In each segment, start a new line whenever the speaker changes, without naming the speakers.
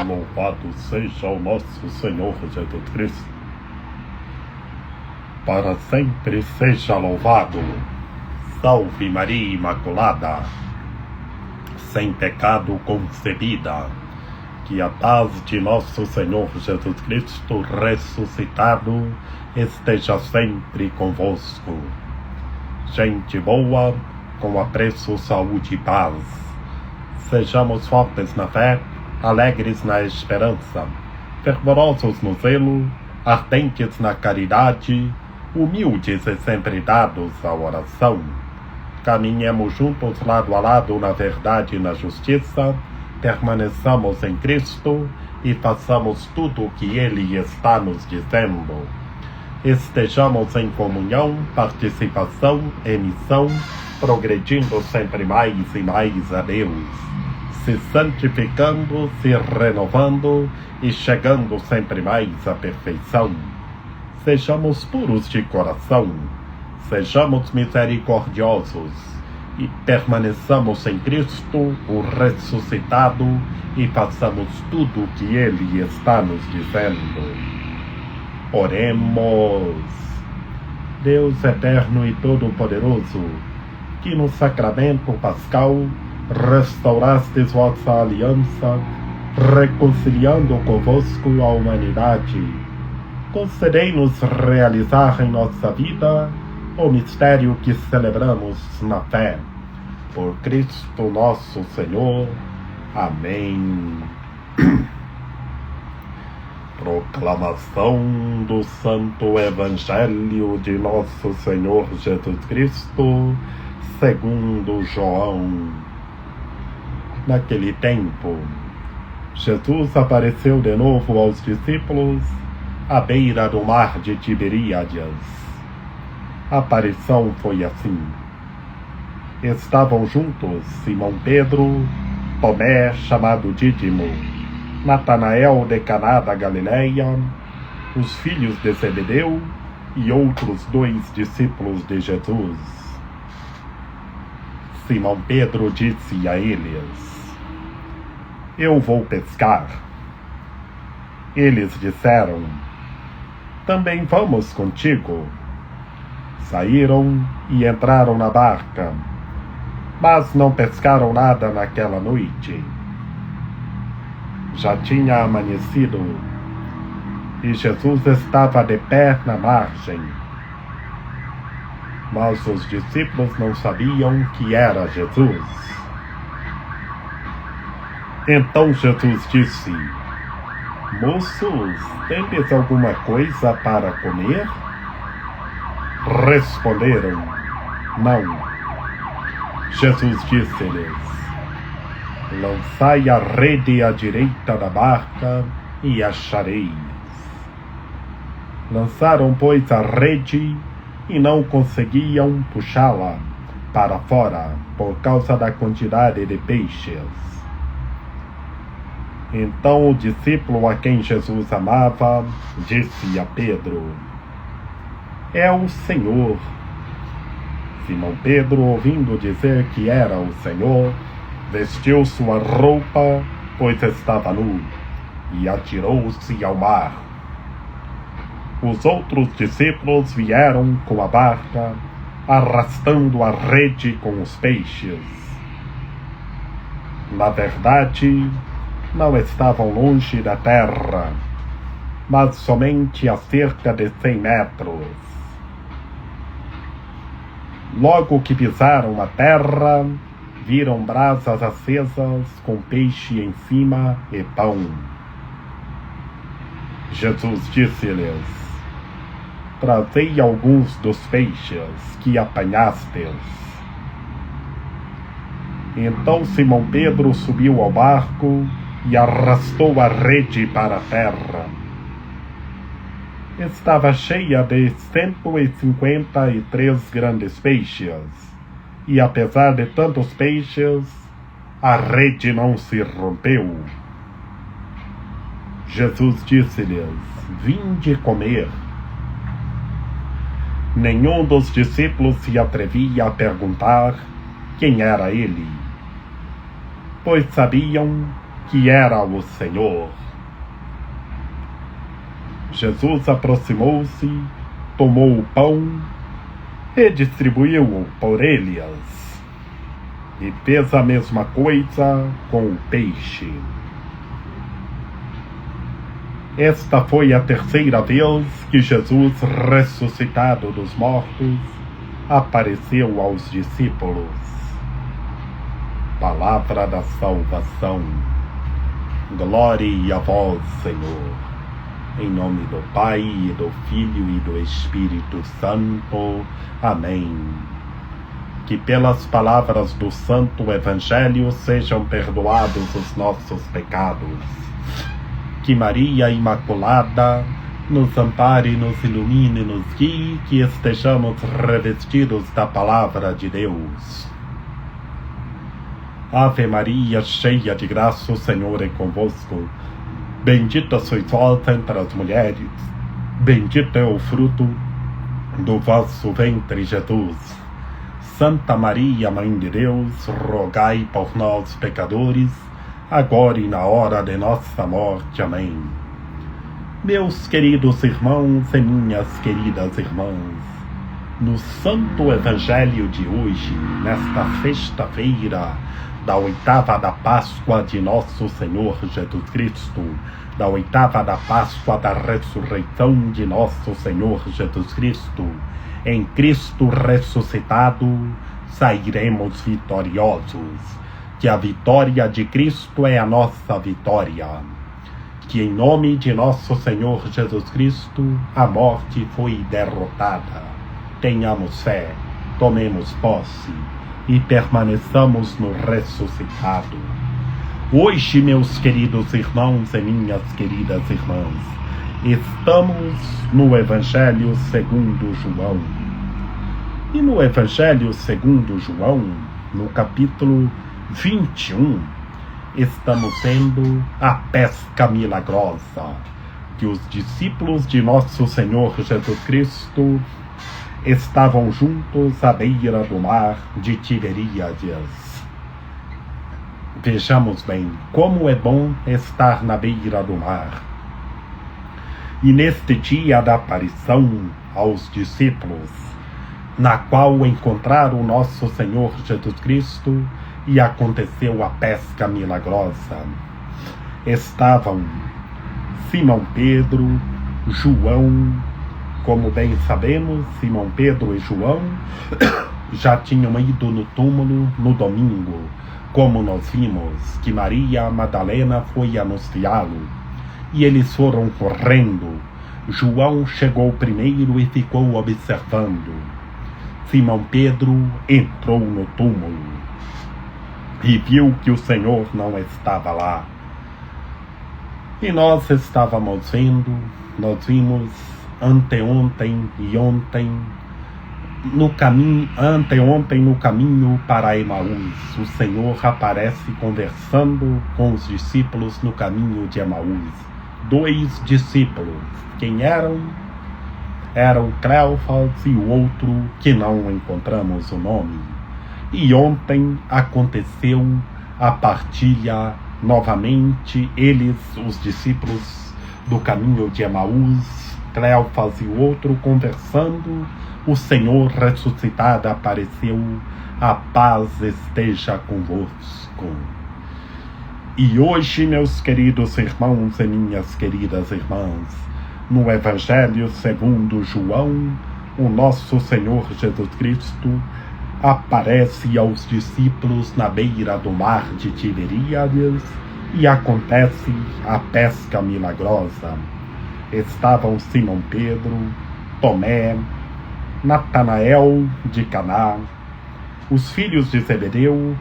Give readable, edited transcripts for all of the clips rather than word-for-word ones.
Louvado seja o nosso Senhor Jesus Cristo. Para sempre seja louvado. Salve Maria Imaculada, sem pecado concebida. Que a paz de nosso Senhor Jesus Cristo ressuscitado esteja sempre convosco. Gente boa, com apreço, saúde e paz. Sejamos fortes na fé, alegres na esperança, fervorosos no zelo, ardentes na caridade, humildes e sempre dados à oração. Caminhemos juntos lado a lado na verdade e na justiça, permaneçamos em Cristo e façamos tudo o que Ele está nos dizendo. Estejamos em comunhão, participação e missão, progredindo sempre mais e mais a Deus, se santificando, se renovando e chegando sempre mais à perfeição. Sejamos puros de coração, sejamos misericordiosos e permaneçamos em Cristo, o ressuscitado, e façamos tudo o que Ele está nos dizendo. Oremos. Deus eterno e todo-poderoso, que no sacramento pascal restaurastes vossa aliança, reconciliando convosco a humanidade, concedei-nos realizar em nossa vida o mistério que celebramos na fé. Por Cristo nosso Senhor. Amém. Proclamação do Santo Evangelho de nosso Senhor Jesus Cristo, segundo João. Naquele tempo, Jesus apareceu de novo aos discípulos à beira do mar de Tiberíades. A aparição foi assim. Estavam juntos Simão Pedro, Tomé, chamado Dídimo, Natanael de Caná da Galileia, os filhos de Zebedeu e outros 2 discípulos de Jesus. Simão Pedro disse a eles: Eu vou pescar. Eles disseram: Também vamos contigo. Saíram e entraram na barca, mas não pescaram nada naquela noite. Já tinha amanhecido e Jesus estava de pé na margem. Mas os discípulos não sabiam que era Jesus. Então Jesus disse: Moços, tendes alguma coisa para comer? Responderam: Não. Jesus disse-lhes: Lançai a rede à direita da barca e achareis. Lançaram, pois, a rede e não conseguiam puxá-la para fora por causa da quantidade de peixes. Então o discípulo a quem Jesus amava disse a Pedro: É o Senhor. Simão Pedro, ouvindo dizer que era o Senhor, vestiu sua roupa, pois estava nu, e atirou-se ao mar. Os outros discípulos vieram com a barca, arrastando a rede com os peixes. Na verdade, não estavam longe da terra, mas somente a cerca de 100 metros. Logo que pisaram a terra, viram brasas acesas com peixe em cima e pão. Jesus disse-lhes: Trazei alguns dos peixes que apanhastes. Então Simão Pedro subiu ao barco e arrastou a rede para a terra. Estava cheia de 153 grandes peixes, e apesar de tantos peixes, a rede não se rompeu. Jesus disse-lhes: Vinde comer. Nenhum dos discípulos se atrevia a perguntar quem era ele, pois sabiam que era o Senhor. Jesus aproximou-se, tomou o pão e distribuiu-o por eles, e fez a mesma coisa com o peixe. Esta foi a terceira vez que Jesus, ressuscitado dos mortos, apareceu aos discípulos. Palavra da salvação. Glória a vós, Senhor. Em nome do Pai, e do Filho e do Espírito Santo. Amém. Que pelas palavras do Santo Evangelho sejam perdoados os nossos pecados. Que Maria Imaculada nos ampare, nos ilumine, nos guie, que estejamos revestidos da Palavra de Deus. Ave Maria, cheia de graça, o Senhor é convosco. Bendita sois vós entre as mulheres, bendito é o fruto do vosso ventre, Jesus. Santa Maria, Mãe de Deus, rogai por nós, pecadores, agora e na hora de nossa morte. Amém. Meus queridos irmãos e minhas queridas irmãs, no Santo Evangelho de hoje, nesta sexta-feira da oitava da Páscoa de Nosso Senhor Jesus Cristo, da oitava da Páscoa da ressurreição de Nosso Senhor Jesus Cristo, em Cristo ressuscitado, sairemos vitoriosos. Que a vitória de Cristo é a nossa vitória. Que em nome de Nosso Senhor Jesus Cristo, a morte foi derrotada. Tenhamos fé. tomemos posse e permaneçamos no ressuscitado. Hoje, meus queridos irmãos e minhas queridas irmãs, estamos no Evangelho segundo João. E no Evangelho segundo João, no capítulo 21, estamos vendo a pesca milagrosa, que os discípulos de nosso Senhor Jesus Cristo estavam juntos à beira do mar de Tiberíades. Vejamos bem como é bom estar na beira do mar. E neste dia da aparição aos discípulos, na qual encontraram o nosso Senhor Jesus Cristo e aconteceu a pesca milagrosa, estavam Simão Pedro, João. Como bem sabemos, Simão Pedro e João já tinham ido no túmulo no domingo, como nós vimos que Maria Madalena foi anunciá-lo, e eles foram correndo. João chegou primeiro e ficou observando. Simão Pedro entrou no túmulo e viu que o Senhor não estava lá. E nós estávamos vendo, nós vimos anteontem no caminho para Emaús, o Senhor aparece conversando com os discípulos no caminho de Emaús. 2 discípulos. Quem eram? Eram Cleofas e o outro que não encontramos o nome. E ontem aconteceu a partilha novamente, eles, os discípulos do caminho de Emaús, Cleofas e o outro conversando, o Senhor ressuscitado apareceu, a paz esteja convosco. E hoje, meus queridos irmãos e minhas queridas irmãs, no Evangelho segundo João, o nosso Senhor Jesus Cristo aparece aos discípulos na beira do mar de Tiberíades e acontece a pesca milagrosa. Estavam Simão Pedro, Tomé, Natanael de Caná, os filhos de Zebedeu.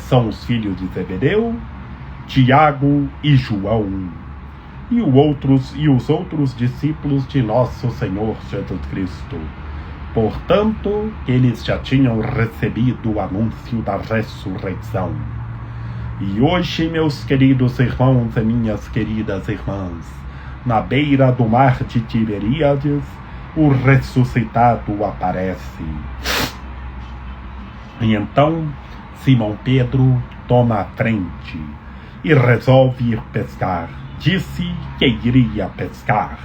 São os filhos de Zebedeu? Tiago e João. E os outros discípulos de nosso Senhor Jesus Cristo. Portanto, eles já tinham recebido o anúncio da ressurreição. E hoje, meus queridos irmãos e minhas queridas irmãs, na beira do mar de Tiberíades, o ressuscitado aparece. E então, Simão Pedro toma a frente e resolve ir pescar. Disse que iria pescar.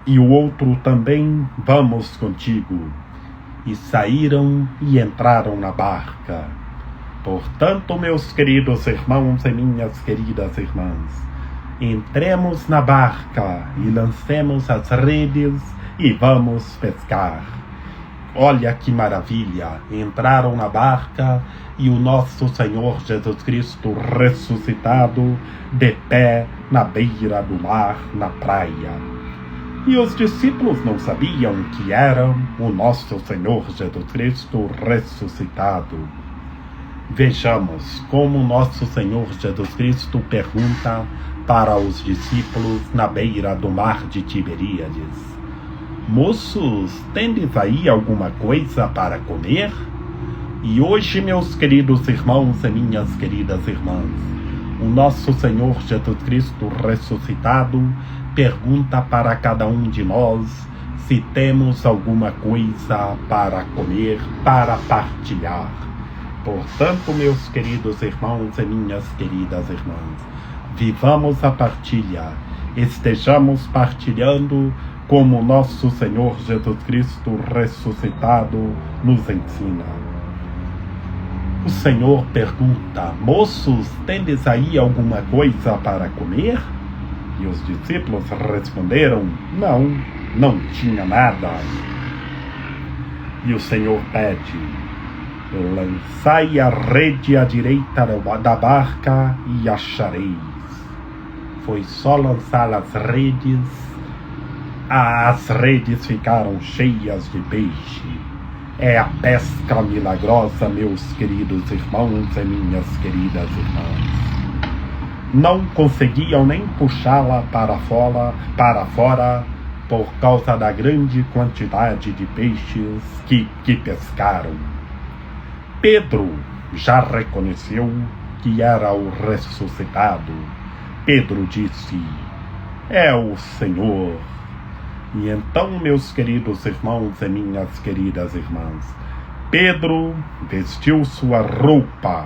E o outro também, vamos contigo. E saíram e entraram na barca. Portanto, meus queridos irmãos e minhas queridas irmãs, entremos na barca e lancemos as redes e vamos pescar. Olha que maravilha! Entraram na barca e o nosso Senhor Jesus Cristo ressuscitado de pé na beira do mar, na praia. E os discípulos não sabiam que era o nosso Senhor Jesus Cristo ressuscitado. Vejamos como nosso Senhor Jesus Cristo pergunta para os discípulos na beira do mar de Tiberíades: moços, tendes aí alguma coisa para comer? E hoje, meus queridos irmãos e minhas queridas irmãs, o nosso Senhor Jesus Cristo ressuscitado pergunta para cada um de nós se temos alguma coisa para comer, para partilhar. Portanto, meus queridos irmãos e minhas queridas irmãs, vivamos a partilha, estejamos partilhando como nosso Senhor Jesus Cristo ressuscitado nos ensina. O Senhor pergunta: moços, tendes aí alguma coisa para comer? E os discípulos responderam: não tinha nada. E o Senhor pede: lançai a rede à direita da barca e achareis. Foi só lançar as redes ficaram cheias de peixe. é a pesca milagrosa, meus queridos irmãos e minhas queridas irmãs. Não conseguiam nem puxá-la para fora por causa da grande quantidade de peixes que pescaram. Pedro já reconheceu que era o ressuscitado. Pedro disse: é o Senhor. E então, meus queridos irmãos e minhas queridas irmãs, Pedro vestiu sua roupa,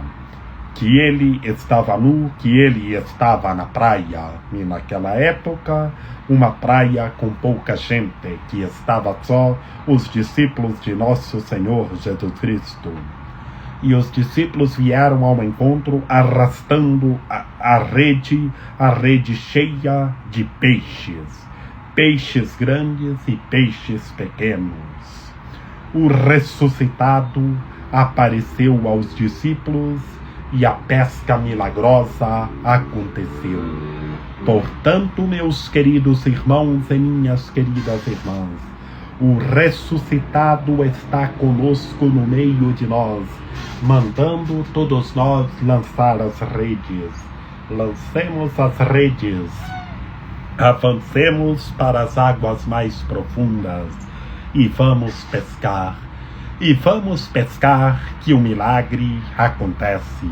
que ele estava nu, que ele estava na praia. E naquela época, uma praia com pouca gente, que estava só os discípulos de nosso Senhor Jesus Cristo. E os discípulos vieram ao encontro arrastando a rede cheia de peixes grandes e peixes pequenos. O ressuscitado apareceu aos discípulos e a pesca milagrosa aconteceu. Portanto, meus queridos irmãos e minhas queridas irmãs, o ressuscitado está conosco no meio de nós, mandando todos nós lançar as redes. Lancemos as redes, avancemos para as águas mais profundas e vamos pescar. E vamos pescar, que o milagre acontece.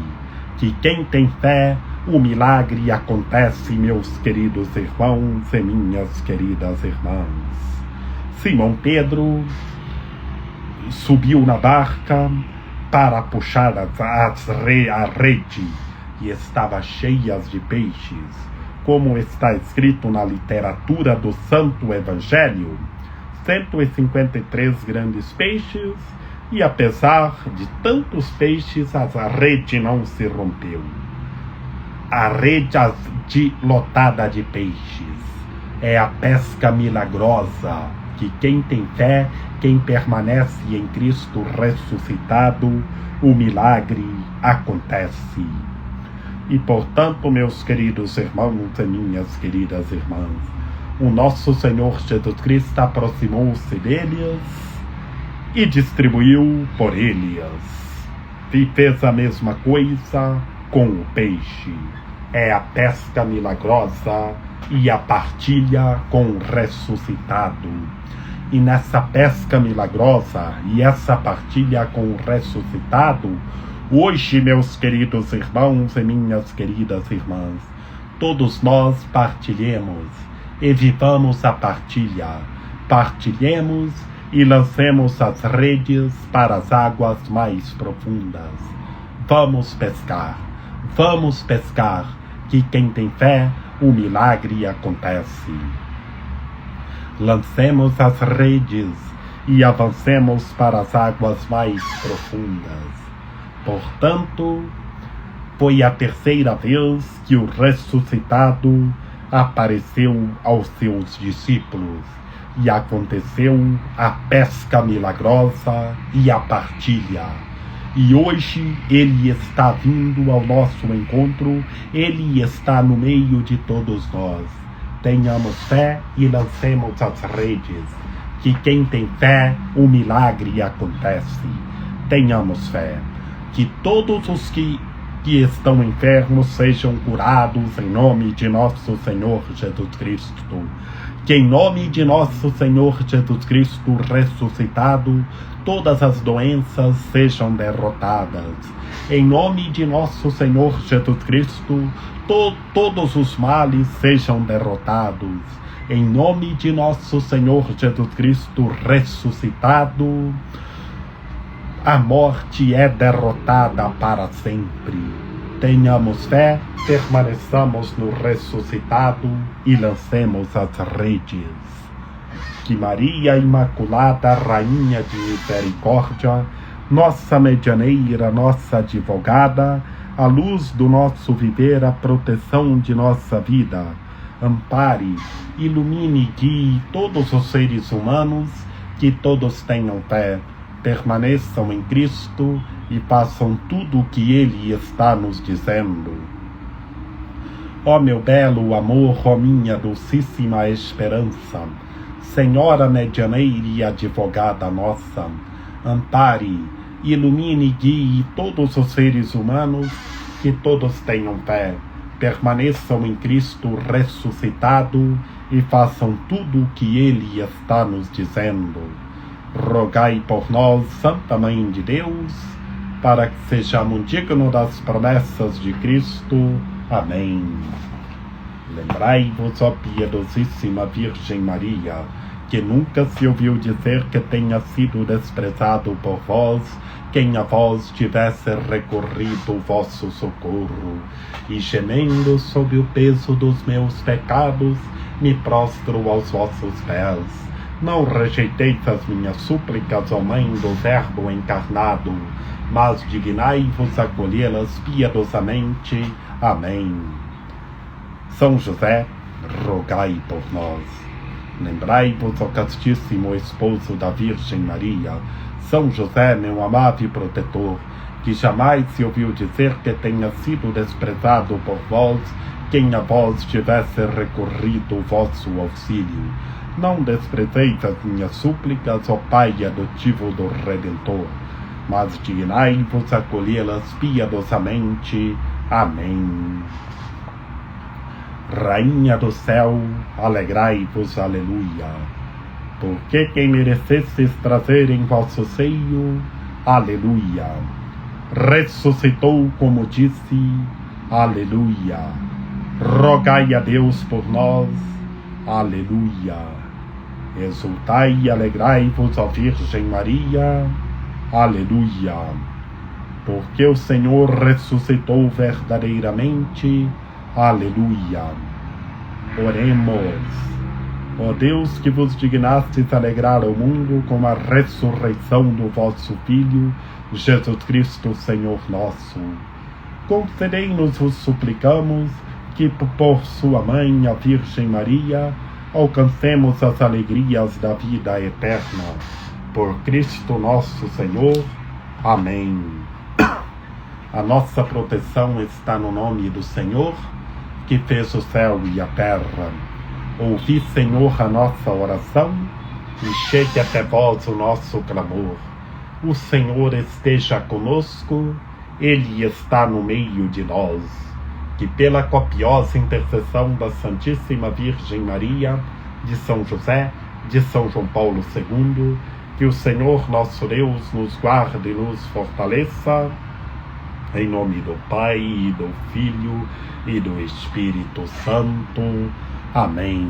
Que quem tem fé, o milagre acontece, meus queridos irmãos e minhas queridas irmãs. Simão Pedro subiu na barca para puxar a rede e estava cheia de peixes, como está escrito na literatura do Santo Evangelho. 153 grandes peixes, e apesar de tantos peixes, a rede não se rompeu. A rede lotada de peixes é a pesca milagrosa, que quem tem fé, quem permanece em Cristo ressuscitado, o milagre acontece. E portanto, meus queridos irmãos e minhas queridas irmãs, o nosso Senhor Jesus Cristo aproximou-se deles e distribuiu por eles. E fez a mesma coisa com o peixe. É a pesca milagrosa e a partilha com o ressuscitado. E nessa pesca milagrosa e essa partilha com o ressuscitado, hoje, meus queridos irmãos e minhas queridas irmãs, todos nós partilhemos e vivamos a partilha. Partilhemos e lancemos as redes para as águas mais profundas. Vamos pescar, que quem tem fé, o milagre acontece. Lancemos as redes e avancemos para as águas mais profundas. Portanto, foi a terceira vez que o ressuscitado apareceu aos seus discípulos e aconteceu a pesca milagrosa e a partilha. E hoje ele está vindo ao nosso encontro, ele está no meio de todos nós. Tenhamos fé e lancemos as redes, que quem tem fé, o milagre acontece. Tenhamos fé, que todos os que estão enfermos sejam curados em nome de nosso Senhor Jesus Cristo. Que em nome de nosso Senhor Jesus Cristo ressuscitado, todas as doenças sejam derrotadas. Em nome de nosso Senhor Jesus Cristo, todos os males sejam derrotados. Em nome de nosso Senhor Jesus Cristo ressuscitado, a morte é derrotada para sempre. Tenhamos fé, permaneçamos no ressuscitado e lancemos as redes. Que Maria Imaculada, Rainha de Misericórdia, nossa medianeira, nossa advogada, a luz do nosso viver, a proteção de nossa vida, ampare, ilumine e guie todos os seres humanos, que todos tenham fé, permaneçam em Cristo e façam tudo o que Ele está nos dizendo. Ó meu belo amor, ó minha docíssima esperança, Senhora medianeira e advogada nossa, ampare, ilumine e guie todos os seres humanos, que todos tenham fé, permaneçam em Cristo ressuscitado e façam tudo o que Ele está nos dizendo. Rogai por nós, Santa Mãe de Deus, para que sejamos dignos das promessas de Cristo. Amém. Lembrai-vos, ó piedosíssima Virgem Maria, que nunca se ouviu dizer que tenha sido desprezado por vós quem a vós tivesse recorrido o vosso socorro, e gemendo sob o peso dos meus pecados, me prostro aos vossos pés. Não rejeiteis as minhas súplicas, ó Mãe do Verbo encarnado, mas dignai-vos acolhê-las piedosamente. Amém. São José, rogai por nós. Lembrai-vos, ó castíssimo esposo da Virgem Maria, São José, meu amável protetor, que jamais se ouviu dizer que tenha sido desprezado por vós quem a vós tivesse recorrido o vosso auxílio. Não desprezeis as minhas súplicas, ó Pai adotivo do Redentor, mas dignai-vos acolhê-las piedosamente. Amém. Rainha do céu, alegrai-vos, aleluia, porque quem merecesses trazer em vosso seio, aleluia, ressuscitou como disse, aleluia, rogai a Deus por nós, aleluia, exultai e alegrai-vos, ó Virgem Maria, aleluia, porque o Senhor ressuscitou verdadeiramente, aleluia. Oremos. Ó Deus, que vos dignastes alegrar o mundo com a ressurreição do vosso Filho, Jesus Cristo, Senhor nosso, concedei-nos, vos suplicamos, que por sua mãe, a Virgem Maria, alcancemos as alegrias da vida eterna. Por Cristo nosso Senhor. Amém. A nossa proteção está no nome do Senhor, que fez o céu e a terra. Ouvi, Senhor, a nossa oração, e chegue até vós o nosso clamor. O Senhor esteja conosco, Ele está no meio de nós. Que pela copiosa intercessão da Santíssima Virgem Maria, de São José, de São João Paulo II, que o Senhor nosso Deus nos guarde e nos fortaleça, em nome do Pai, e do Filho, e do Espírito Santo. Amém.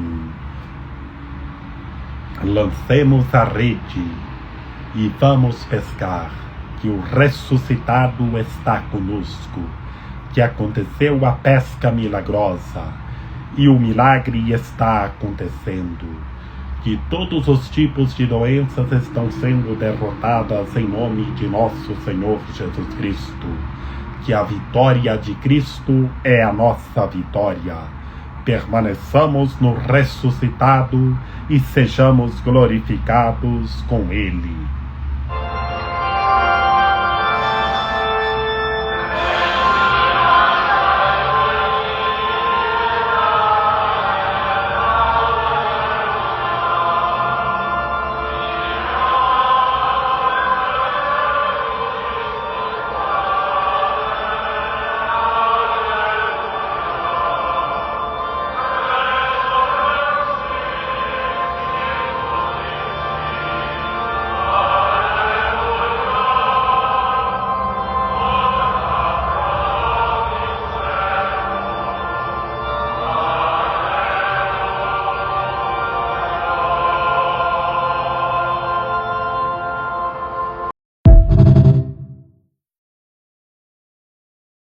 Lancemos a rede e vamos pescar, que o ressuscitado está conosco, que aconteceu a pesca milagrosa, e o milagre está acontecendo, que todos os tipos de doenças estão sendo derrotadas em nome de nosso Senhor Jesus Cristo, que a vitória de Cristo é a nossa vitória. Permaneçamos no ressuscitado e sejamos glorificados com Ele.